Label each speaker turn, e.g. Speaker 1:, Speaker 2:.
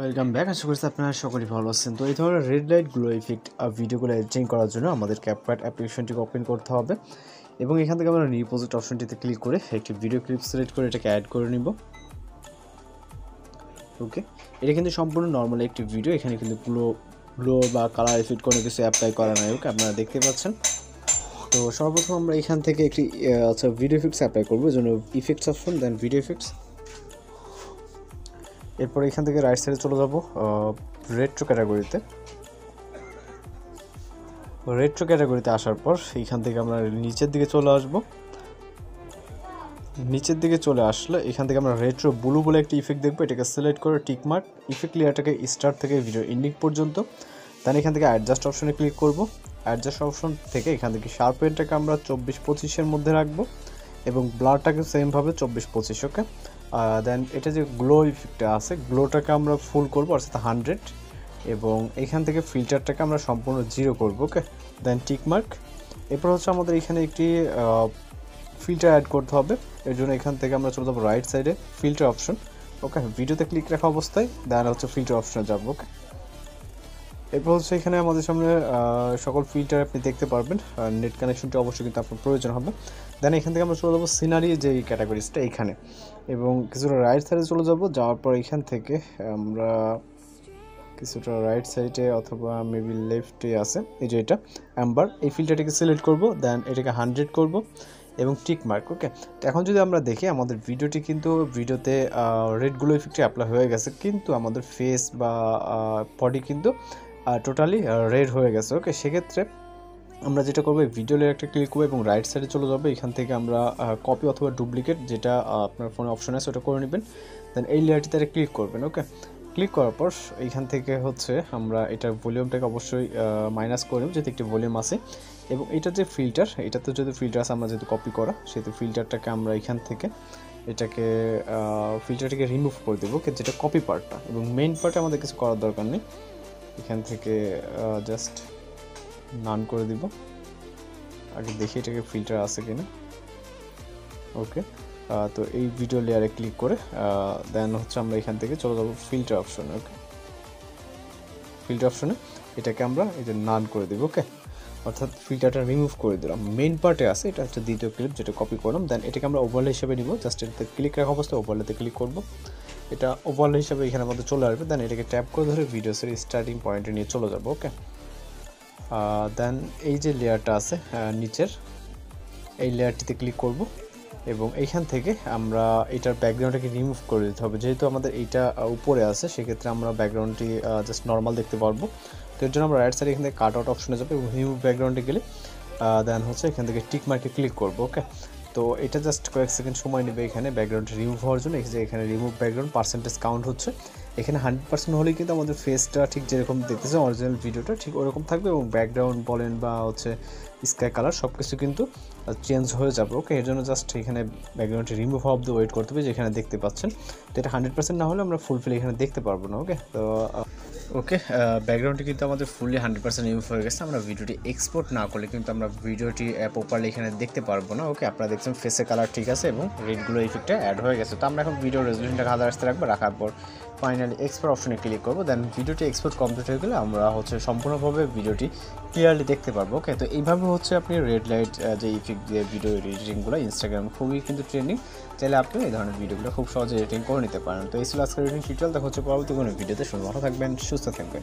Speaker 1: Welcome back. আশা করছি আপনারা সকলেই ভালো আছেন। তো এই ধরনের রেড লাইট গ্লো ইফেক্ট ভিডিওগুলো এডিটিং করার জন্য আমাদের ক্যাপকাট অ্যাপ্লিকেশনটিকে ওপেন করতে হবে এবং এখান থেকে আমরা নিউ প্রজেক্ট অপশনটিতে ক্লিক করে একটি ভিডিও ক্লিপ সিলেক্ট করে এটাকে অ্যাড করে নিব। ওকে, এটা কিন্তু সম্পূর্ণ নর্মাল একটি ভিডিও, এখানে কিন্তু গ্লো বা কালার ইফেক্ট কোনো কিছু অ্যাপ্লাই করা নাই। ওকে, আপনারা দেখতে পাচ্ছেন। তো সর্বপ্রথম আমরা এখান থেকে একটি ভিডিও ইফেক্টস অ্যাপ্লাই করবো, এই জন্য ইফেক্টস অপশন, দেন ভিডিও ইফেক্টস। এরপর এখান থেকে রাইট সাইডে চলে যাব রেট্রো ক্যাটাগরিতে। রেট্রো ক্যাটাগরিতে আসার পর এইখান থেকে আমরা নিচের দিকে চলে আসব। নিচের দিকে চলে আসলে এখান থেকে আমরা রেট্রো ব্লু বলে একটি ইফেক্ট দেখবো, এটাকে সিলেক্ট করে টিকমার্ক ইফেক্ট লেয়ারটাকে স্টার্ট থেকে ভিডিও এন্ডিং পর্যন্ত। দেন এখান থেকে অ্যাডজাস্ট অপশনে ক্লিক করব। অ্যাডজাস্ট অপশন থেকে এখান থেকে শার্পেনটাকে আমরা 24-25-এর মধ্যে রাখবো এবং ব্লারটাকে সেমভাবে 24-25। ওকে, দেন এটা যে গ্লো ইফেক্টটা আছে, গ্লোটাকে আমরা ফুল করবো অর্থাৎ 100 এবং এখান থেকে ফিল্টারটাকে আমরা সম্পূর্ণ 0 করবো। ওকে, দেন টিকমার্ক। এরপর হচ্ছে আমাদের এখানে একটি ফিল্টার অ্যাড করতে হবে, এর জন্য এখান থেকে আমরা চলে যাবো রাইট সাইডে ফিল্টার অপশন। ওকে, ভিডিওতে ক্লিক রাখা অবস্থায় দেন হচ্ছে ফিল্টার অপশনে যাবো। ওকে, এরপর হচ্ছে এখানে আমাদের সামনে সকল ফিল্টার আপনি দেখতে পারবেন। নেট কানেকশনটি অবশ্যই কিন্তু আপনার প্রয়োজন হবে। দেন এখান থেকে আমরা চলে যাবো সিনারি যে ক্যাটাগরিজটা এইখানে এবং কিছুটা রাইট সাইডে চলে যাব। যাওয়ার পর এখান থেকে আমরা কিছুটা রাইট সাইডে অথবা মেবি লেফটে আছে এই যে এটা অ্যাম্বার, এই ফিল্টারটাকে সিলেক্ট করব। দেন এটাকে 100 করব এবং টিক মার্ক। ওকে, তো এখন যদি আমরা দেখি আমাদের ভিডিওটি কিন্তু ভিডিওতে রেড গ্লো ইফেক্টটি অ্যাপ্লাই হয়ে গেছে, কিন্তু আমাদের ফেস বা বডি কিন্তু টোটালি রেড হয়ে গেছে। ওকে, সেক্ষেত্রে আমরা যেটা করবো ভিডিও লেয়ার একটা ক্লিক করবো এবং রাইট সাইডে চলে যাবো। এখান থেকে আমরা কপি অথবা ডুপ্লিকেট যেটা আপনার ফোনে অপশন আছে ওটা করে নেবেন। দেন এই লেয়ারটিতে ক্লিক করবেন। ওকে, ক্লিক করার পর এইখান থেকে হচ্ছে আমরা এটার ভলিউমটাকে অবশ্যই মাইনাস করে নেব যেহেতু একটি ভলিউম আছে এবং এটা যে ফিল্টার, এটাতে যদি ফিল্টার আছে আমরা যেহেতু কপি করা সেহেতু ফিল্টারটাকে আমরা এখান থেকে এটাকে ফিল্টারটাকে রিমুভ করে দেবো, যেটা কপি পার্টটা, এবং মেইন পার্টে আমাদের কিছু করার দরকার নেই। এখান থেকে জাস্ট নান করে দিব। আগে দেখি এটাকে ফিল্টার আছে কিনা। ওকে, তো এই ভিডিও লেয়ারে ক্লিক করে দেন হচ্ছে আমরা এখান থেকে চলে যাব ফিল্টার অপশনে। ওকে, ফিল্টার অপশনে এটাকে আমরা এই যে নান করে দেব। ওকে, অর্থাৎ ফিল্টারটা রিমুভ করে দিলাম। মেইন পার্টে আছে, এটা হচ্ছে দ্বিতীয় ক্লিপ যেটা কপি করলাম। দেন এটাকে আমরা ওভারলে হিসেবে নিব, জাস্ট এটাতে ক্লিক রাখা অবস্থায় ওভারলেতে ক্লিক করব। এটা ওভারলে হিসেবে এখানে আমাদের চলে আসবে। দেন এটাকে ট্যাপ করে ধরে ভিডিওসের স্টার্টিং পয়েন্টে নিয়ে চলে যাব। ওকে, দেন এই যে লেয়ারটা আছে নিচের, এই লেয়ারটিতে ক্লিক করব এবং এইখান থেকে আমরা এটার ব্যাকগ্রাউন্ডটাকে রিমুভ করে দিতে হবে। যেহেতু আমাদের এইটা উপরে আছে সেক্ষেত্রে আমরা ব্যাকগ্রাউন্ডটি জাস্ট নর্মাল দেখতে পারবো। তো এর জন্য আমরা রাইট সাইডে এখান থেকে কাট আউট অপশনে যাবো এবং রিমুভ ব্যাকগ্রাউন্ডে গেলে দেন হচ্ছে এখান থেকে টিক মার্কে ক্লিক করবো। ওকে, তো এটা জাস্ট কয়েক সেকেন্ড সময় নেবে এখানে ব্যাকগ্রাউন্ডটা রিমুভ হওয়ার জন্য। যে এখানে রিমুভ ব্যাকগ্রাউন্ড পার্সেন্টেজ কাউন্ট হচ্ছে, এখানে 100% হলেই কিন্তু আমাদের ফেসটা ঠিক যেরকম দেখতেছে অরিজিনাল ভিডিওটা ঠিক ওরকম থাকবে এবং ব্যাকগ্রাউন্ড বলেন বা হচ্ছে স্কাই কালার সব কিছু কিন্তু চেঞ্জ হয়ে যাবে। ওকে, এর জন্য জাস্ট এখানে ব্যাকগ্রাউন্ডটি রিমুভ হওয়া অব্দি ওয়েট করতে হবে, যেখানে দেখতে পাচ্ছেন। তো এটা 100% না হলে আমরা ফুলফিল এখানে দেখতে পারবো না। ওকে, তো ব্যাকগ্রাউন্ডটি কিন্তু আমাদের ফুললি 100% রিমুভ হয়ে গেছে। আমরা ভিডিওটি এক্সপোর্ট না করলে কিন্তু আমরা ভিডিওটি প্রপারলি এখানে দেখতে পারবো না। ওকে, আপনারা দেখছেন ফেসের কালার ঠিক আছে এবং রেডগুলো ইফেক্টটা অ্যাড হয়ে গেছে। তো আমরা এখন ভিডিও রেজলিউশনটাকে 1080 রাখবো, রাখার পর ফাইনালি এক্সপোর্ট অপশনে ক্লিক করবো। দেন ভিডিওটি এক্সপোর্ট কমপ্লিট হয়ে গেলে আমরা হচ্ছে সম্পূর্ণভাবে ভিডিওটি ক্লিয়ারলি দেখতে পারবো। ওকে, তো এইভাবে হচ্ছে আপনি রেড লাইট যে ইফেক্ট দিয়ে ভিডিও এডিটিংগুলো ইনস্টাগ্রাম খুবই কিন্তু ট্রেন্ডিং, চাইলে আপনি এই ধরনের ভিডিওগুলো খুব সহজে এডিটিং করে নিতে পারেন। তো এই ছিল আজকের এডিটিং টিউটোরিয়াল। দেখা হচ্ছে পরবর্তী কোনো ভিডিওতে। ভালো থাকবেন, সুস্থ থাকবেন।